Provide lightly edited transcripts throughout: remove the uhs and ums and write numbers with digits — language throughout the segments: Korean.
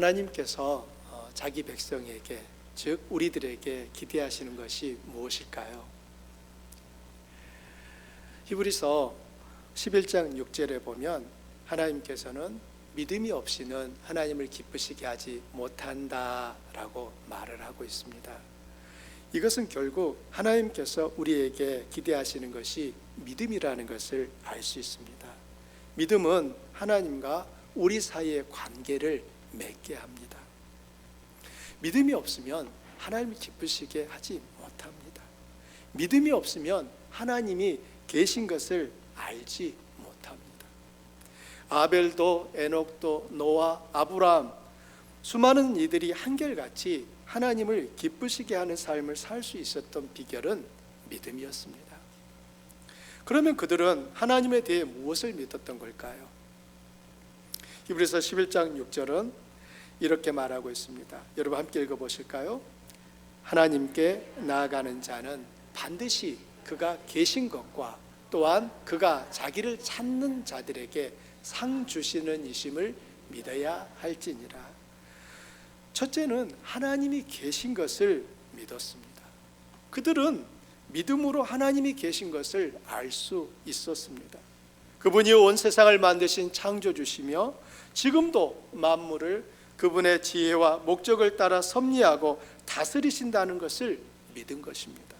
하나님께서 자기 백성에게, 즉 우리들에게 기대하시는 것이 무엇일까요? 히브리서 11장 6절에 보면 하나님께서는 믿음이 없이는 하나님을 기쁘시게 하지 못한다라고 말을 하고 있습니다. 이것은 결국 하나님께서 우리에게 기대하시는 것이 믿음이라는 것을 알 수 있습니다. 믿음은 하나님과 우리 사이의 관계를 맺게 합니다. 믿음이 없으면 하나님을 기쁘시게 하지 못합니다. 믿음이 없으면 하나님이 계신 것을 알지 못합니다. 아벨도 에녹도 노아, 아브라함, 수많은 이들이 한결같이 하나님을 기쁘시게 하는 삶을 살 수 있었던 비결은 믿음이었습니다. 그러면 그들은 하나님에 대해 무엇을 믿었던 걸까요? 히브리서 11장 6절은 이렇게 말하고 있습니다. 여러분 함께 읽어보실까요? 하나님께 나아가는 자는 반드시 그가 계신 것과 또한 그가 자기를 찾는 자들에게 상 주시는 이심을 믿어야 할지니라. 첫째는 하나님이 계신 것을 믿었습니다. 그들은 믿음으로 하나님이 계신 것을 알 수 있었습니다. 그분이 온 세상을 만드신 창조주시며 지금도 만물을 그분의 지혜와 목적을 따라 섭리하고 다스리신다는 것을 믿은 것입니다.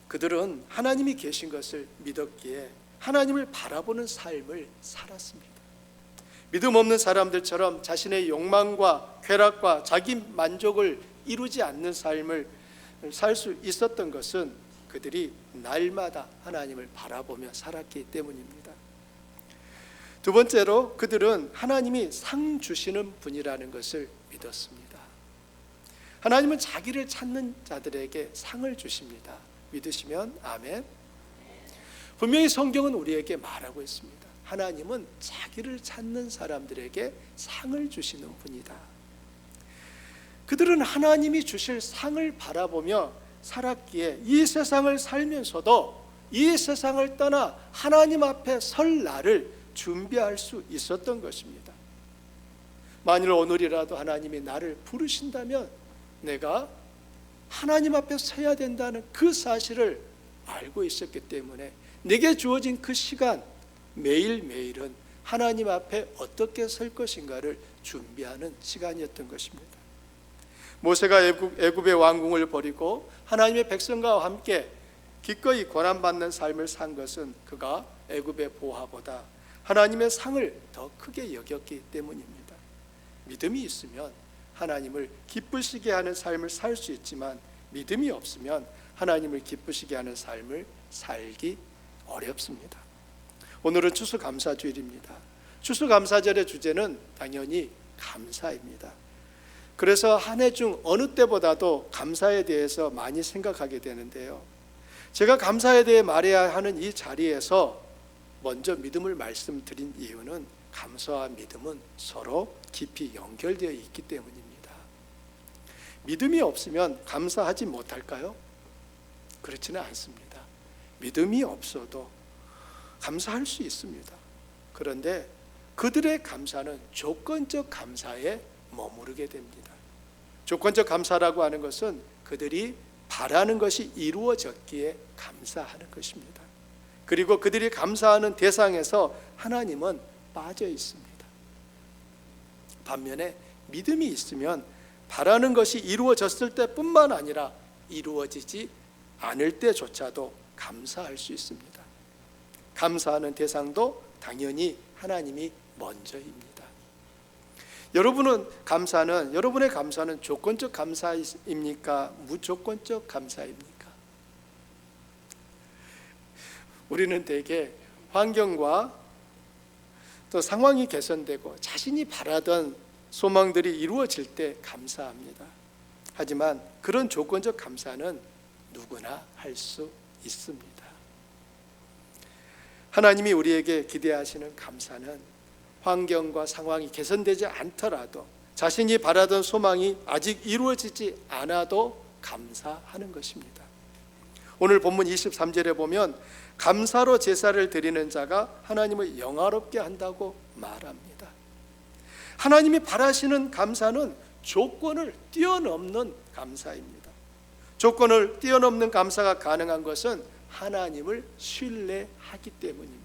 그들은 하나님이 계신 것을 믿었기에 하나님을 바라보는 삶을 살았습니다. 믿음 없는 사람들처럼 자신의 욕망과 쾌락과 자기 만족을 이루지 않는 삶을 살 수 있었던 것은 그들이 날마다 하나님을 바라보며 살았기 때문입니다. 두 번째로 그들은 하나님이 상 주시는 분이라는 것을 믿었습니다. 하나님은 자기를 찾는 자들에게 상을 주십니다. 믿으시면 아멘. 분명히 성경은 우리에게 말하고 있습니다. 하나님은 자기를 찾는 사람들에게 상을 주시는 분이다. 그들은 하나님이 주실 상을 바라보며 살았기에 이 세상을 살면서도 이 세상을 떠나 하나님 앞에 설 날을 준비할 수 있었던 것입니다. 만일 오늘이라도 하나님이 나를 부르신다면 내가 하나님 앞에 서야 된다는 그 사실을 알고 있었기 때문에 내게 주어진 그 시간, 매일매일은 하나님 앞에 어떻게 설 것인가를 준비하는 시간이었던 것입니다. 모세가 애굽의 왕궁을 버리고 하나님의 백성과 함께 기꺼이 고난받는 삶을 산 것은 그가 애굽의 보화보다 하나님의 상을 더 크게 여겼기 때문입니다. 믿음이 있으면 하나님을 기쁘시게 하는 삶을 살 수 있지만 믿음이 없으면 하나님을 기쁘시게 하는 삶을 살기 어렵습니다. 오늘은 추수감사주일입니다. 추수감사절의 주제는 당연히 감사입니다. 그래서 한 해 중 어느 때보다도 감사에 대해서 많이 생각하게 되는데요. 제가 감사에 대해 말해야 하는 이 자리에서 먼저 믿음을 말씀드린 이유는 감사와 믿음은 서로 깊이 연결되어 있기 때문입니다. 믿음이 없으면 감사하지 못할까요? 그렇지는 않습니다. 믿음이 없어도 감사할 수 있습니다. 그런데 그들의 감사는 조건적 감사에 머무르게 됩니다. 조건적 감사라고 하는 것은 그들이 바라는 것이 이루어졌기에 감사하는 것입니다. 그리고 그들이 감사하는 대상에서 하나님은 빠져 있습니다. 반면에 믿음이 있으면 바라는 것이 이루어졌을 때뿐만 아니라 이루어지지 않을 때조차도 감사할 수 있습니다. 감사하는 대상도 당연히 하나님이 먼저입니다. 여러분의 감사는 조건적 감사입니까? 무조건적 감사입니까? 우리는 대개 환경과 또 상황이 개선되고 자신이 바라던 소망들이 이루어질 때 감사합니다. 하지만 그런 조건적 감사는 누구나 할 수 있습니다. 하나님이 우리에게 기대하시는 감사는 환경과 상황이 개선되지 않더라도 자신이 바라던 소망이 아직 이루어지지 않아도 감사하는 것입니다. 오늘 본문 23절에 보면 감사로 제사를 드리는 자가 하나님을 영화롭게 한다고 말합니다. 하나님이 바라시는 감사는 조건을 뛰어넘는 감사입니다. 조건을 뛰어넘는 감사가 가능한 것은 하나님을 신뢰하기 때문입니다.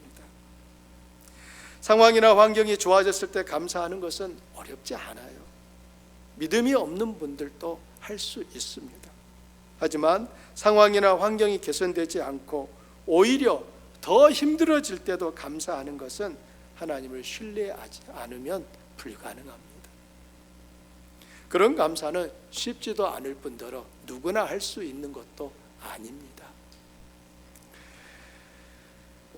상황이나 환경이 좋아졌을 때 감사하는 것은 어렵지 않아요. 믿음이 없는 분들도 할 수 있습니다. 하지만 상황이나 환경이 개선되지 않고 오히려 더 힘들어질 때도 감사하는 것은 하나님을 신뢰하지 않으면 불가능합니다. 그런 감사는 쉽지도 않을 뿐더러 누구나 할 수 있는 것도 아닙니다.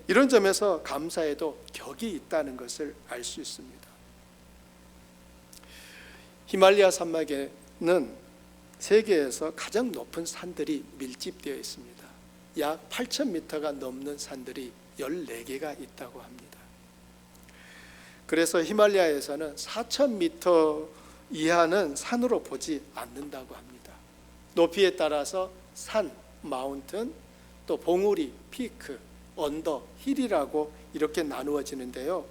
이런 점에서 감사에도 격이 있다는 것을 알 수 있습니다. 히말라야 산맥에는 세계에서 가장 높은 산들이 밀집되어 있습니다. 약 8,000m가 넘는 산들이 14개가 있다고 합니다. 그래서 히말라야에서는 4,000m 이하는 산으로 보지 않는다고 합니다. 높이에 따라서 산, 마운튼, 또 봉우리, 피크, 언더, 힐이라고 이렇게 나누어지는데요.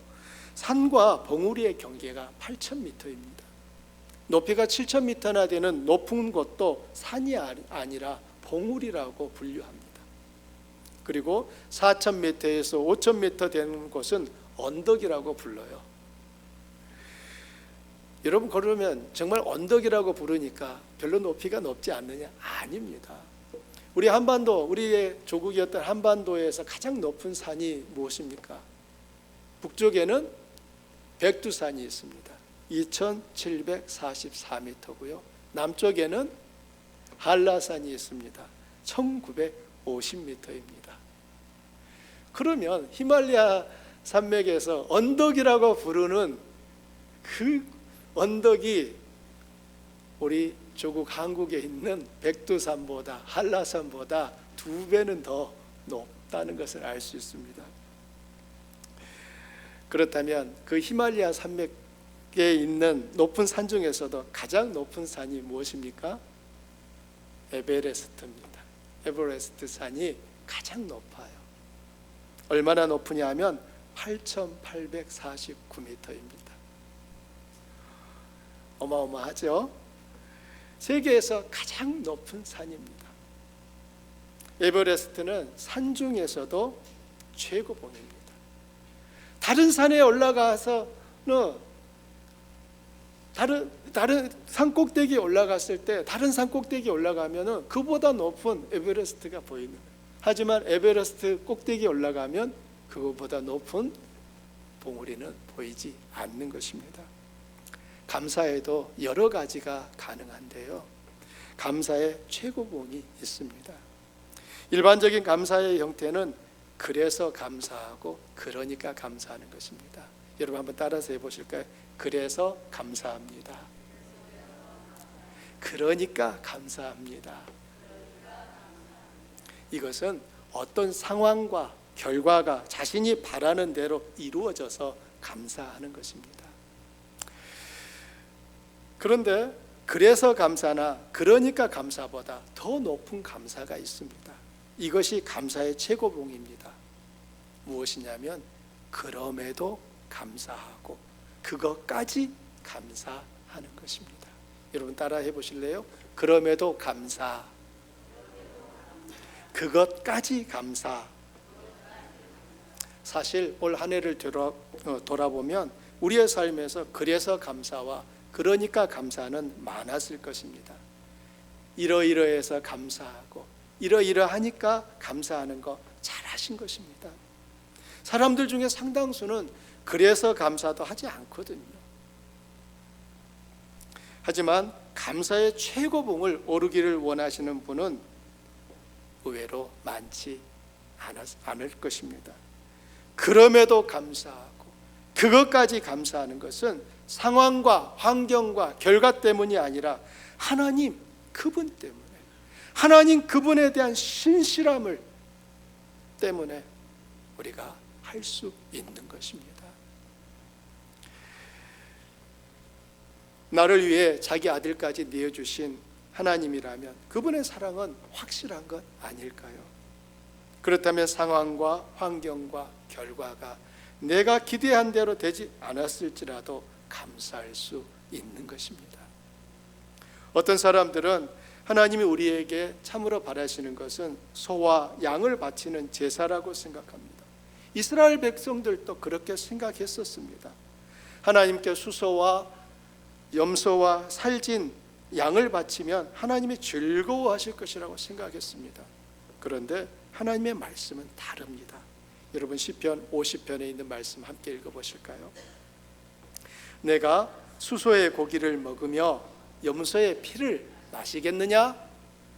산과 봉우리의 경계가 8,000m입니다. 높이가 7,000m나 되는 높은 곳도 산이 아니라 봉우리라고 분류합니다. 그리고 4,000m에서 5,000m 되는 곳은 언덕이라고 불러요. 여러분, 그러면 정말 언덕이라고 부르니까 별로 높이가 높지 않느냐? 아닙니다. 우리 한반도, 우리의 조국이었던 한반도에서 가장 높은 산이 무엇입니까? 북쪽에는 백두산이 있습니다. 2,744m고요. 남쪽에는 한라산이 있습니다. 1,950m입니다. 그러면 히말라야 산맥에서 언덕이라고 부르는 그 언덕이 우리 조국 한국에 있는 백두산보다, 한라산보다 2배는 더 높다는 것을 알 수 있습니다. 그렇다면 그 히말라야 산맥에 있는 높은 산 중에서도 가장 높은 산이 무엇입니까? 에베레스트입니다. 에베레스트 산이 가장 높아요. 얼마나 높으냐 하면 8,849m입니다. 어마어마하죠? 세계에서 가장 높은 산입니다. 에베레스트는 산 중에서도 최고봉입니다. 다른 산에 올라가서는 다른 산 꼭대기에 올라갔을 때, 다른 산 꼭대기에 올라가면은 그보다 높은 에베레스트가 보이는 거예요. 하지만 에베레스트 꼭대기에 올라가면 그것보다 높은 봉우리는 보이지 않는 것입니다. 감사에도 여러 가지가 가능한데요, 감사의 최고봉이 있습니다. 일반적인 감사의 형태는 그래서 감사하고 그러니까 감사하는 것입니다. 여러분 한번 따라서 해보실까요? 그래서 감사합니다. 그러니까 감사합니다. 이것은 어떤 상황과 결과가 자신이 바라는 대로 이루어져서 감사하는 것입니다. 그런데 그래서 감사나 그러니까 감사보다 더 높은 감사가 있습니다. 이것이 감사의 최고봉입니다. 무엇이냐면 그럼에도 감사하고 그것까지 감사하는 것입니다. 여러분 따라 해보실래요? 그럼에도 감사, 그것까지 감사. 사실 올 한 해를 돌아보면 우리의 삶에서 그래서 감사와 그러니까 감사는 많았을 것입니다. 이러이러해서 감사하고 이러이러하니까 감사하는 거 잘하신 것입니다. 사람들 중에 상당수는 그래서 감사도 하지 않거든요. 하지만 감사의 최고봉을 오르기를 원하시는 분은 의외로 많지 않을 것입니다. 그럼에도 감사하고 그것까지 감사하는 것은 상황과 환경과 결과 때문이 아니라 하나님 그분 때문에, 하나님 그분에 대한 신실함을 때문에 우리가 할 수 있는 것입니다. 나를 위해 자기 아들까지 내어주신 하나님이라면 그분의 사랑은 확실한 것 아닐까요? 그렇다면 상황과 환경과 결과가 내가 기대한 대로 되지 않았을지라도 감사할 수 있는 것입니다. 어떤 사람들은 하나님이 우리에게 참으로 바라시는 것은 소와 양을 바치는 제사라고 생각합니다. 이스라엘 백성들도 그렇게 생각했었습니다. 하나님께 수소와 염소와 살진 양을 바치면 하나님이 즐거워하실 것이라고 생각했습니다. 그런데 하나님의 말씀은 다릅니다. 여러분 시편 50편에 있는 말씀 함께 읽어보실까요? 내가 수소의 고기를 먹으며 염소의 피를 마시겠느냐?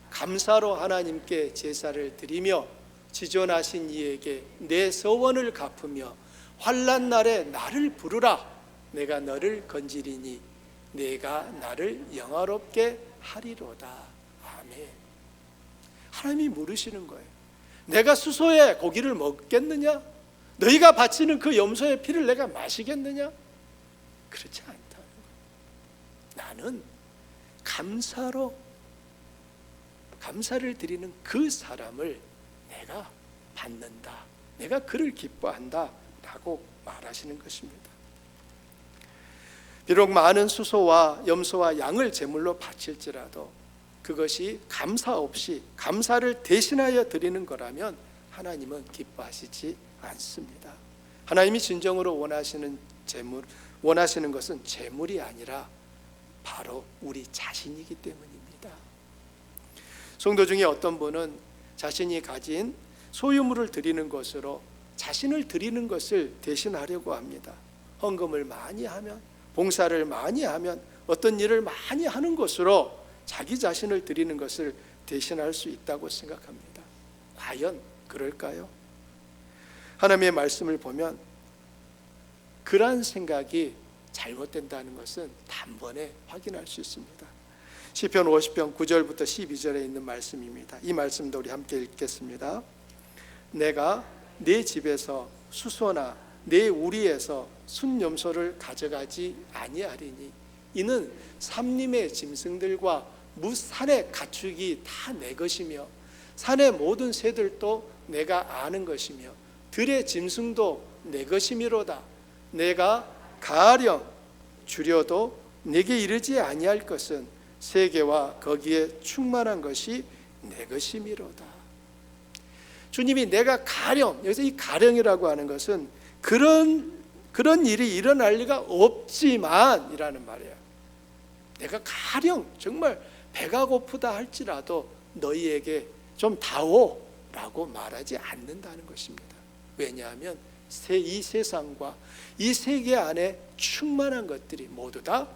감사로 하나님께 제사를 드리며 지존하신 이에게 내 서원을 갚으며 환난 날에 나를 부르라. 내가 너를 건지리니 내가 나를 영화롭게 하리로다. 아멘. 하나님이 물으시는 거예요. 내가 수소의 고기를 먹겠느냐? 너희가 바치는 그 염소의 피를 내가 마시겠느냐? 그렇지 않다는 거예요. 나는 감사를 드리는 그 사람을 내가 받는다. 내가 그를 기뻐한다 라고 말하시는 것입니다. 비록 많은 수소와 염소와 양을 제물로 바칠지라도 그것이 감사 없이 감사를 대신하여 드리는 거라면 하나님은 기뻐하시지 않습니다. 하나님이 진정으로 원하시는 것은 제물이 아니라 바로 우리 자신이기 때문입니다. 성도 중에 어떤 분은 자신이 가진 소유물을 드리는 것으로 자신을 드리는 것을 대신하려고 합니다. 헌금을 많이 하면, 봉사를 많이 하면, 어떤 일을 많이 하는 것으로 자기 자신을 드리는 것을 대신할 수 있다고 생각합니다. 과연 그럴까요? 하나님의 말씀을 보면 그러한 생각이 잘못된다는 것은 단번에 확인할 수 있습니다. 시편 50편 9절부터 12절에 있는 말씀입니다. 이 말씀도 우리 함께 읽겠습니다. 내가 내 집에서 수소나 내 우리에서 순염소를 가져가지 아니하리니 이는 삼림의 짐승들과 무산의 가축이 다 내 것이며 산의 모든 새들도 내가 아는 것이며 들의 짐승도 내 것이미로다. 내가 가령 줄여도 내게 이르지 아니할 것은 세계와 거기에 충만한 것이 내 것이미로다. 주님이 내가 가령, 여기서 이 가령이라고 하는 것은 그런 일이 일어날 리가 없지만 이라는 말이에요. 내가 가령 정말 배가 고프다 할지라도 너희에게 좀 다오 라고 말하지 않는다는 것입니다. 왜냐하면 이 세상과 이 세계 안에 충만한 것들이 모두 다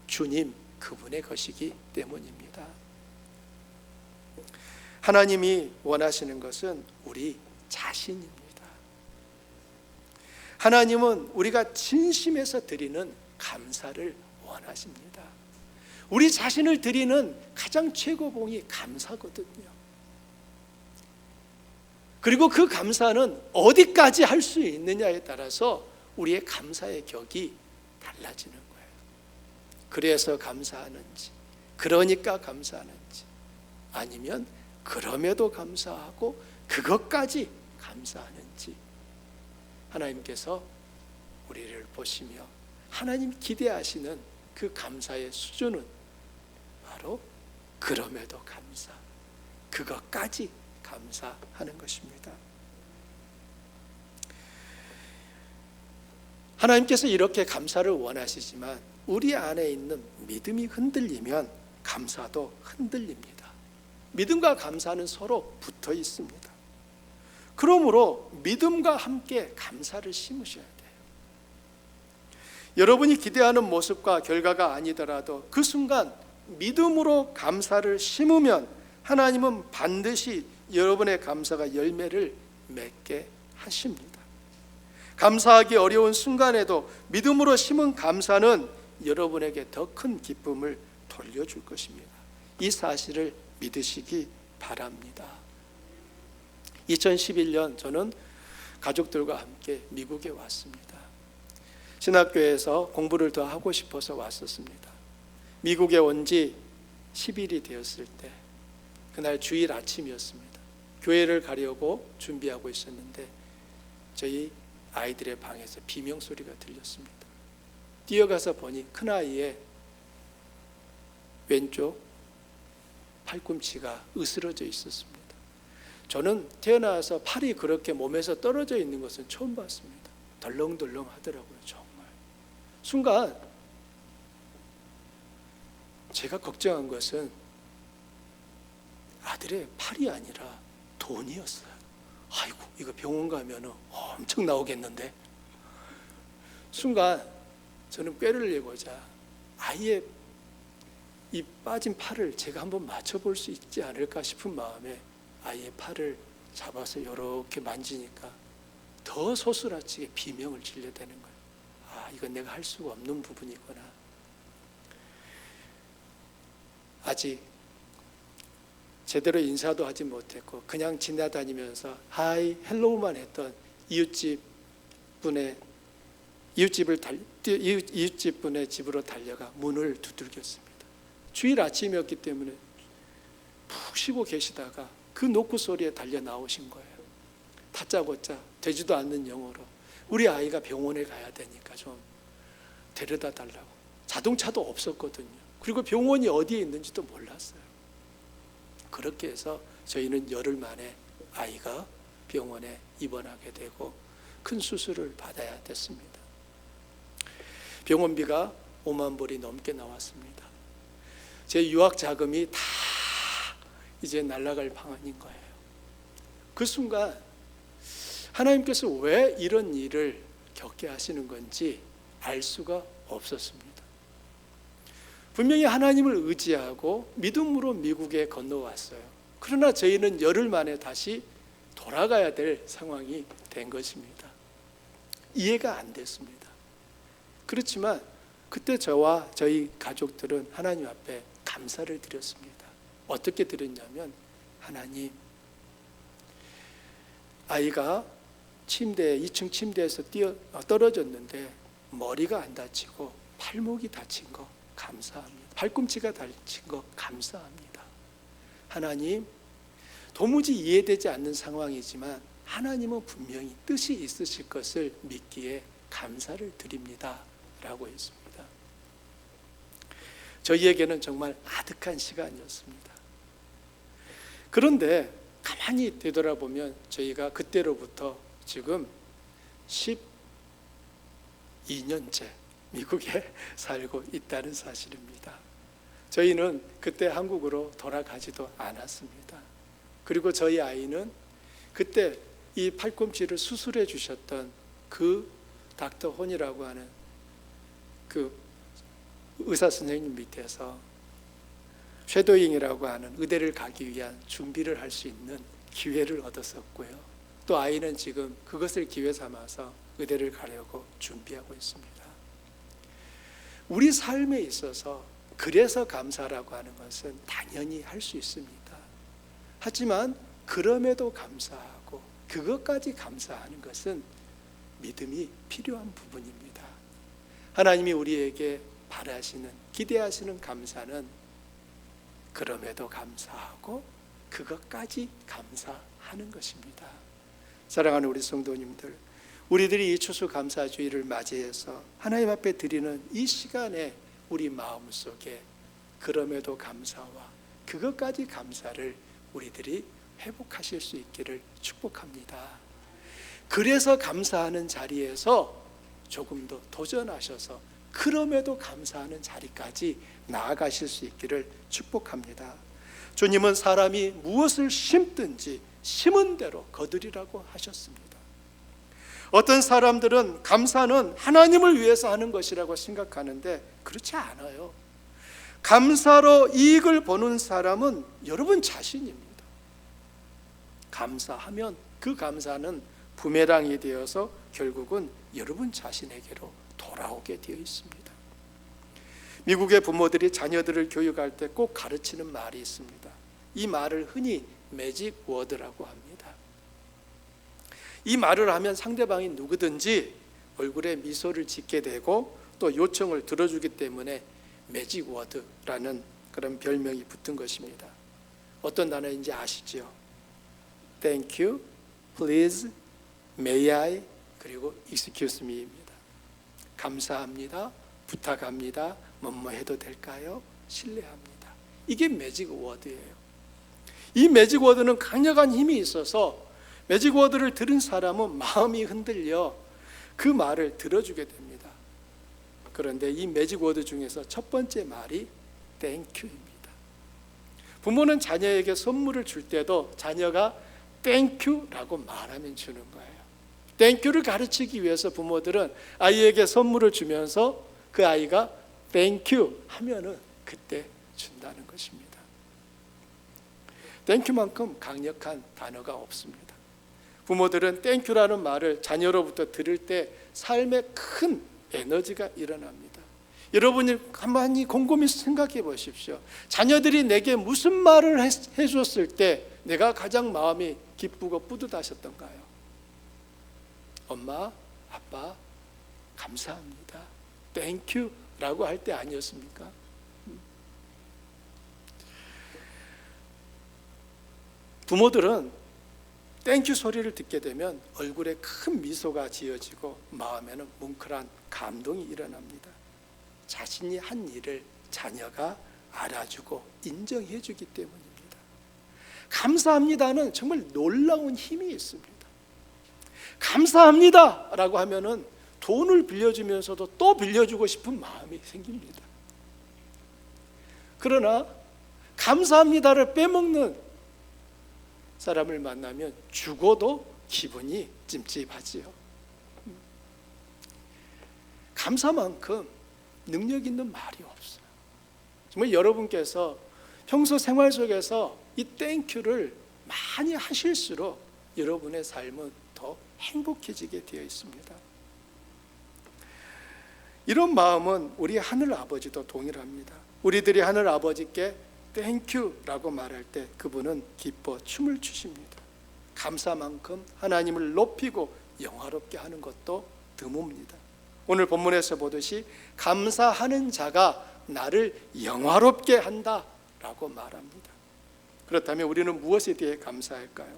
주님 그분의 것이기 때문입니다. 하나님이 원하시는 것은 우리 자신입니다. 하나님은 우리가 진심에서 드리는 감사를 원하십니다. 우리 자신을 드리는 가장 최고봉이 감사거든요. 그리고 그 감사는 어디까지 할 수 있느냐에 따라서 우리의 감사의 격이 달라지는 거예요. 그래서 감사하는지, 그러니까 감사하는지, 아니면 그럼에도 감사하고 그것까지 감사하는지, 하나님께서 우리를 보시며 하나님 기대하시는 그 감사의 수준은 바로 그럼에도 감사, 그것까지 감사하는 것입니다. 하나님께서 이렇게 감사를 원하시지만 우리 안에 있는 믿음이 흔들리면 감사도 흔들립니다. 믿음과 감사는 서로 붙어 있습니다. 그러므로 믿음과 함께 감사를 심으셔야 돼요. 여러분이 기대하는 모습과 결과가 아니더라도 그 순간 믿음으로 감사를 심으면 하나님은 반드시 여러분의 감사가 열매를 맺게 하십니다. 감사하기 어려운 순간에도 믿음으로 심은 감사는 여러분에게 더 큰 기쁨을 돌려줄 것입니다. 이 사실을 믿으시기 바랍니다. 2011년 저는 가족들과 함께 미국에 왔습니다. 신학교에서 공부를 더 하고 싶어서 왔었습니다. 미국에 온 지 10일이 되었을 때 그날 주일 아침이었습니다. 교회를 가려고 준비하고 있었는데 저희 아이들의 방에서 비명소리가 들렸습니다. 뛰어가서 보니 큰아이의 왼쪽 팔꿈치가 으스러져 있었습니다. 저는 태어나서 팔이 그렇게 몸에서 떨어져 있는 것은 처음 봤습니다. 덜렁덜렁 하더라고요. 정말. 순간 제가 걱정한 것은 아들의 팔이 아니라 돈이었어요. 아이고, 이거 병원 가면 엄청 나오겠는데. 순간 저는 꾀를 내고자 아이의 이 빠진 팔을 제가 한번 맞춰볼 수 있지 않을까 싶은 마음에 아이의 팔을 잡아서 이렇게 만지니까 더 소스라치게 비명을 질러대는 거예요. 아, 이건 내가 할 수가 없는 부분이구나. 아직 제대로 인사도 하지 못했고 그냥 지나다니면서 하이 헬로우만 했던 이웃집 분의 집으로 달려가 문을 두들겼습니다. 주일 아침이었기 때문에 푹 쉬고 계시다가 그 노크 소리에 달려 나오신 거예요. 다짜고짜 되지도 않는 영어로 우리 아이가 병원에 가야 되니까 좀 데려다 달라고. 자동차도 없었거든요. 그리고 병원이 어디에 있는지도 몰랐어요. 그렇게 해서 저희는 열흘 만에 아이가 병원에 입원하게 되고 큰 수술을 받아야 됐습니다. 병원비가 5만 불이 넘게 나왔습니다. 제 유학 자금이 다 이제 날아갈 방안인 거예요. 그 순간 하나님께서 왜 이런 일을 겪게 하시는 건지 알 수가 없었습니다. 분명히 하나님을 의지하고 믿음으로 미국에 건너왔어요. 그러나 저희는 열흘 만에 다시 돌아가야 될 상황이 된 것입니다. 이해가 안 됐습니다. 그렇지만 그때 저와 저희 가족들은 하나님 앞에 감사를 드렸습니다. 어떻게 드렸냐면, 하나님, 아이가 2층 침대에서 떨어졌는데 머리가 안 다치고 팔목이 다친 거 감사합니다. 팔꿈치가 다친 거 감사합니다. 하나님, 도무지 이해되지 않는 상황이지만 하나님은 분명히 뜻이 있으실 것을 믿기에 감사를 드립니다 라고 했습니다. 저희에게는 정말 아득한 시간이었습니다. 그런데 가만히 되돌아보면 저희가 그때로부터 지금 12년째 미국에 살고 있다는 사실입니다. 저희는 그때 한국으로 돌아가지도 않았습니다. 그리고 저희 아이는 그때 이 팔꿈치를 수술해 주셨던 그 닥터 혼이라고 하는 그 의사 선생님 밑에서 쉐도잉이라고 하는 의대를 가기 위한 준비를 할 수 있는 기회를 얻었었고요. 또 아이는 지금 그것을 기회 삼아서 의대를 가려고 준비하고 있습니다. 우리 삶에 있어서 그래서 감사라고 하는 것은 당연히 할 수 있습니다. 하지만 그럼에도 감사하고 그것까지 감사하는 것은 믿음이 필요한 부분입니다. 하나님이 우리에게 바라시는, 기대하시는 감사는 그럼에도 감사하고 그것까지 감사하는 것입니다. 사랑하는 우리 성도님들, 우리들이 이 추수감사주의를 맞이해서 하나님 앞에 드리는 이 시간에 우리 마음속에 그럼에도 감사와 그것까지 감사를 우리들이 회복하실 수 있기를 축복합니다. 그래서 감사하는 자리에서 조금 더 도전하셔서 그럼에도 감사하는 자리까지 나아가실 수 있기를 축복합니다. 주님은 사람이 무엇을 심든지 심은 대로 거두리라고 하셨습니다. 어떤 사람들은 감사는 하나님을 위해서 하는 것이라고 생각하는데 그렇지 않아요. 감사로 이익을 보는 사람은 여러분 자신입니다. 감사하면 그 감사는 부메랑이 되어서 결국은 여러분 자신에게로 돌아오게 되어 있습니다. 미국의 부모들이 자녀들을 교육할 때 꼭 가르치는 말이 있습니다. 이 말을 흔히 매직 워드라고 합니다. 이 말을 하면 상대방이 누구든지 얼굴에 미소를 짓게 되고 또 요청을 들어주기 때문에 매직 워드라는 그런 별명이 붙은 것입니다. 어떤 단어인지 아시죠? Thank you, please, may I, 그리고 excuse me입니다. 감사합니다, 부탁합니다, 뭐뭐 해도 될까요? 실례합니다. 이게 매직 워드예요. 이 매직 워드는 강력한 힘이 있어서 매직 워드를 들은 사람은 마음이 흔들려 그 말을 들어주게 됩니다. 그런데 이 매직 워드 중에서 첫 번째 말이 Thank you입니다. 부모는 자녀에게 선물을 줄 때도 자녀가 Thank you라고 말하면 주는 거예요. Thank you를 가르치기 위해서 부모들은 아이에게 선물을 주면서 그 아이가 Thank you 하면은 그때 준다는 것입니다. Thank you만큼 강력한 단어가 없습니다. 부모들은 Thank you라는 말을 자녀로부터 들을 때 삶에 큰 에너지가 일어납니다. 여러분이 가만히 곰곰이 생각해 보십시오. 자녀들이 내게 무슨 말을 해줬을 때 내가 가장 마음이 기쁘고 뿌듯하셨던가요? 엄마, 아빠, 감사합니다, Thank you 라고 할 때 아니었습니까? 부모들은 땡큐 소리를 듣게 되면 얼굴에 큰 미소가 지어지고 마음에는 뭉클한 감동이 일어납니다. 자신이 한 일을 자녀가 알아주고 인정해 주기 때문입니다. 감사합니다는 정말 놀라운 힘이 있습니다. 감사합니다 라고 하면은 돈을 빌려주면서도 또 빌려주고 싶은 마음이 생깁니다. 그러나 감사합니다를 빼먹는 사람을 만나면 죽어도 기분이 찜찜하지요. 감사만큼 능력 있는 말이 없어요. 정말 여러분께서 평소 생활 속에서 이 땡큐를 많이 하실수록 여러분의 삶은 더 행복해지게 되어 있습니다. 이런 마음은 우리 하늘 아버지도 동일합니다. 우리들이 하늘 아버지께 땡큐라고 말할 때 그분은 기뻐 춤을 추십니다. 감사만큼 하나님을 높이고 영화롭게 하는 것도 드뭅니다. 오늘 본문에서 보듯이 감사하는 자가 나를 영화롭게 한다라고 말합니다. 그렇다면 우리는 무엇에 대해 감사할까요?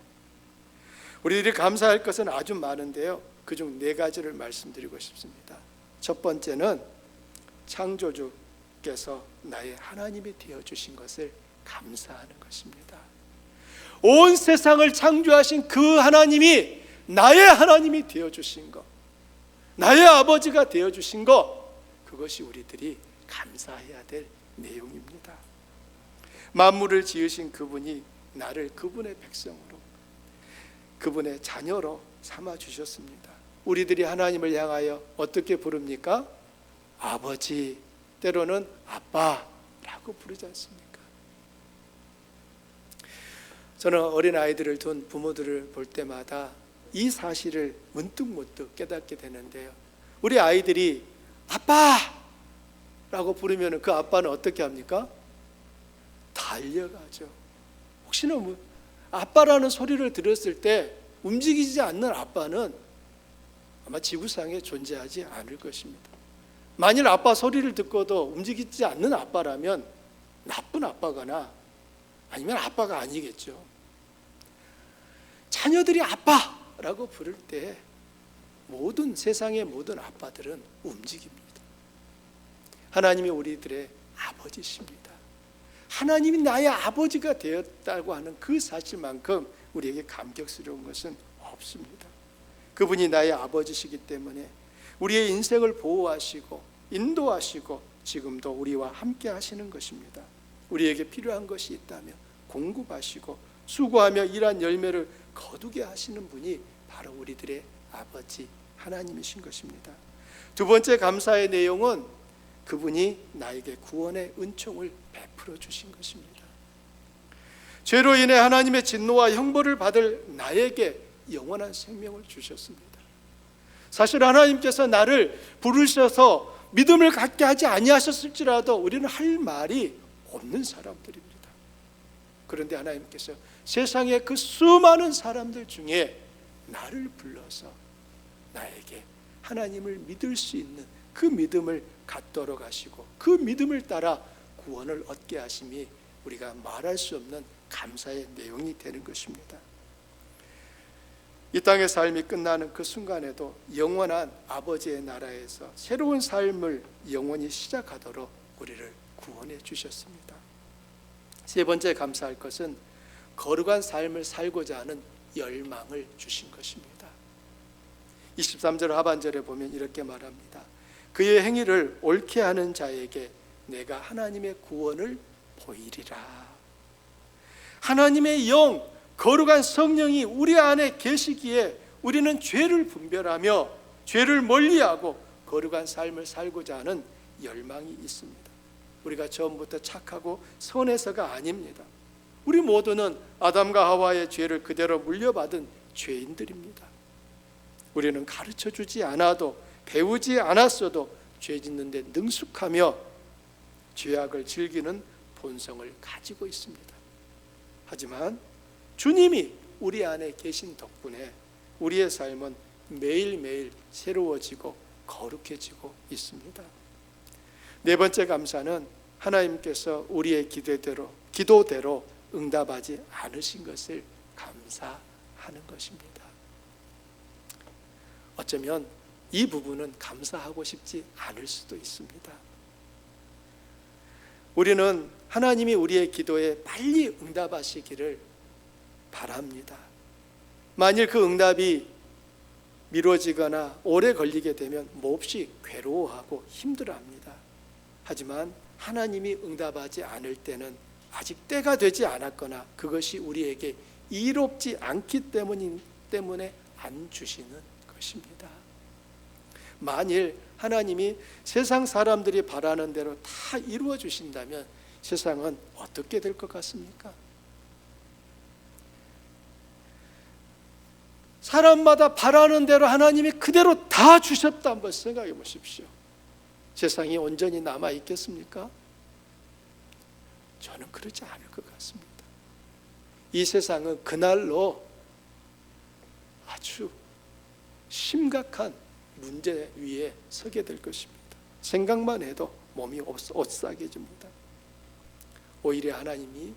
우리들이 감사할 것은 아주 많은데요, 그중 4가지를 말씀드리고 싶습니다. 첫 번째는 창조주께서 나의 하나님이 되어주신 것을 감사하는 것입니다. 온 세상을 창조하신 그 하나님이 나의 하나님이 되어주신 것, 나의 아버지가 되어주신 것, 그것이 우리들이 감사해야 될 내용입니다. 만물을 지으신 그분이 나를 그분의 백성으로, 그분의 자녀로 삼아주셨습니다. 우리들이 하나님을 향하여 어떻게 부릅니까? 아버지, 때로는 아빠라고 부르지 않습니까? 저는 어린 아이들을 둔 부모들을 볼 때마다 이 사실을 문득문득 깨닫게 되는데요, 우리 아이들이 아빠라고 부르면 그 아빠는 어떻게 합니까? 달려가죠. 혹시나 아빠라는 소리를 들었을 때 움직이지 않는 아빠는 아마 지구상에 존재하지 않을 것입니다. 만일 아빠 소리를 듣고도 움직이지 않는 아빠라면 나쁜 아빠거나 아니면 아빠가 아니겠죠. 자녀들이 아빠라고 부를 때 세상의 모든 아빠들은 움직입니다. 하나님이 우리들의 아버지십니다. 하나님이 나의 아버지가 되었다고 하는 그 사실만큼 우리에게 감격스러운 것은 없습니다. 그분이 나의 아버지시기 때문에 우리의 인생을 보호하시고 인도하시고 지금도 우리와 함께 하시는 것입니다. 우리에게 필요한 것이 있다면 공급하시고 수고하며 일한 열매를 거두게 하시는 분이 바로 우리들의 아버지 하나님이신 것입니다. 두 번째 감사의 내용은 그분이 나에게 구원의 은총을 베풀어 주신 것입니다. 죄로 인해 하나님의 진노와 형벌을 받을 나에게 영원한 생명을 주셨습니다. 사실 하나님께서 나를 부르셔서 믿음을 갖게 하지 아니하셨을지라도 우리는 할 말이 없는 사람들입니다. 그런데 하나님께서 세상의 그 수많은 사람들 중에 나를 불러서 나에게 하나님을 믿을 수 있는 그 믿음을 갖도록 하시고 그 믿음을 따라 구원을 얻게 하심이 우리가 말할 수 없는 감사의 내용이 되는 것입니다. 이 땅의 삶이 끝나는 그 순간에도 영원한 아버지의 나라에서 새로운 삶을 영원히 시작하도록 우리를 구원해 주셨습니다. 세 번째 감사할 것은 거룩한 삶을 살고자 하는 열망을 주신 것입니다. 23절 하반절에 보면 이렇게 말합니다. 그의 행위를 옳게 하는 자에게 내가 하나님의 구원을 보이리라. 하나님의 영, 거룩한 성령이 우리 안에 계시기에 우리는 죄를 분별하며 죄를 멀리하고 거룩한 삶을 살고자 하는 열망이 있습니다. 우리가 처음부터 착하고 선해서가 아닙니다. 우리 모두는 아담과 하와의 죄를 그대로 물려받은 죄인들입니다. 우리는 가르쳐주지 않아도 배우지 않았어도 죄 짓는 데 능숙하며 죄악을 즐기는 본성을 가지고 있습니다. 하지만 주님이 우리 안에 계신 덕분에 우리의 삶은 매일매일 새로워지고 거룩해지고 있습니다. 네 번째 감사는 하나님께서 우리의 기도대로 응답하지 않으신 것을 감사하는 것입니다. 어쩌면 이 부분은 감사하고 싶지 않을 수도 있습니다. 우리는 하나님이 우리의 기도에 빨리 응답하시기를 바랍니다. 만일 그 응답이 미뤄지거나 오래 걸리게 되면 몹시 괴로워하고 힘들어합니다. 하지만 하나님이 응답하지 않을 때는 아직 때가 되지 않았거나 그것이 우리에게 이롭지 않기 때문에 안 주시는 것입니다. 만일 하나님이 세상 사람들이 바라는 대로 다 이루어 주신다면 세상은 어떻게 될 것 같습니까? 사람마다 바라는 대로 하나님이 그대로 다 주셨다 한번 생각해 보십시오. 세상이 온전히 남아 있겠습니까? 저는 그렇지 않을 것 같습니다. 이 세상은 그날로 아주 심각한 문제 위에 서게 될 것입니다. 생각만 해도 몸이 오싹해집니다. 오히려 하나님이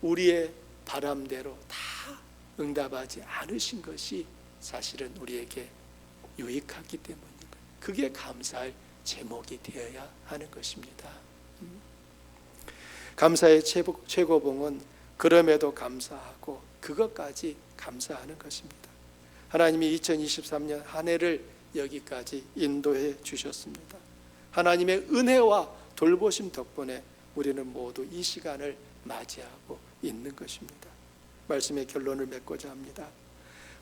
우리의 바람대로 다 응답하지 않으신 것이 사실은 우리에게 유익하기 때문인 거예요. 그게 감사할 제목이 되어야 하는 것입니다. 감사의 최고봉은 그럼에도 감사하고 그것까지 감사하는 것입니다. 하나님이 2023년 한 해를 여기까지 인도해 주셨습니다. 하나님의 은혜와 돌보심 덕분에 우리는 모두 이 시간을 맞이하고 있는 것입니다. 말씀의 결론을 맺고자 합니다.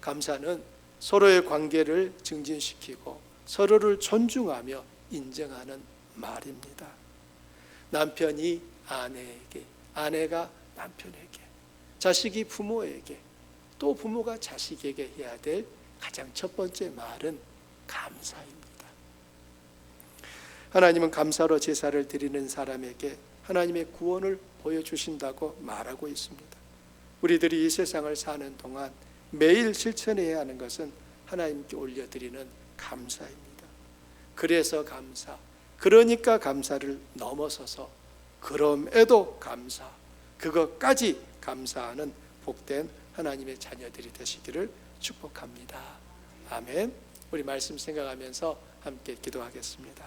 감사는 서로의 관계를 증진시키고 서로를 존중하며 인정하는 말입니다. 남편이 아내에게, 아내가 남편에게, 자식이 부모에게, 또 부모가 자식에게 해야 될 가장 첫 번째 말은 감사입니다. 하나님은 감사로 제사를 드리는 사람에게 하나님의 구원을 보여주신다고 말하고 있습니다. 우리들이 이 세상을 사는 동안 매일 실천해야 하는 것은 하나님께 올려드리는 감사입니다. 그래서 감사, 그러니까 감사를 넘어서서 그럼에도 감사, 그것까지 감사하는 복된 하나님의 자녀들이 되시기를 축복합니다. 아멘. 우리 말씀 생각하면서 함께 기도하겠습니다.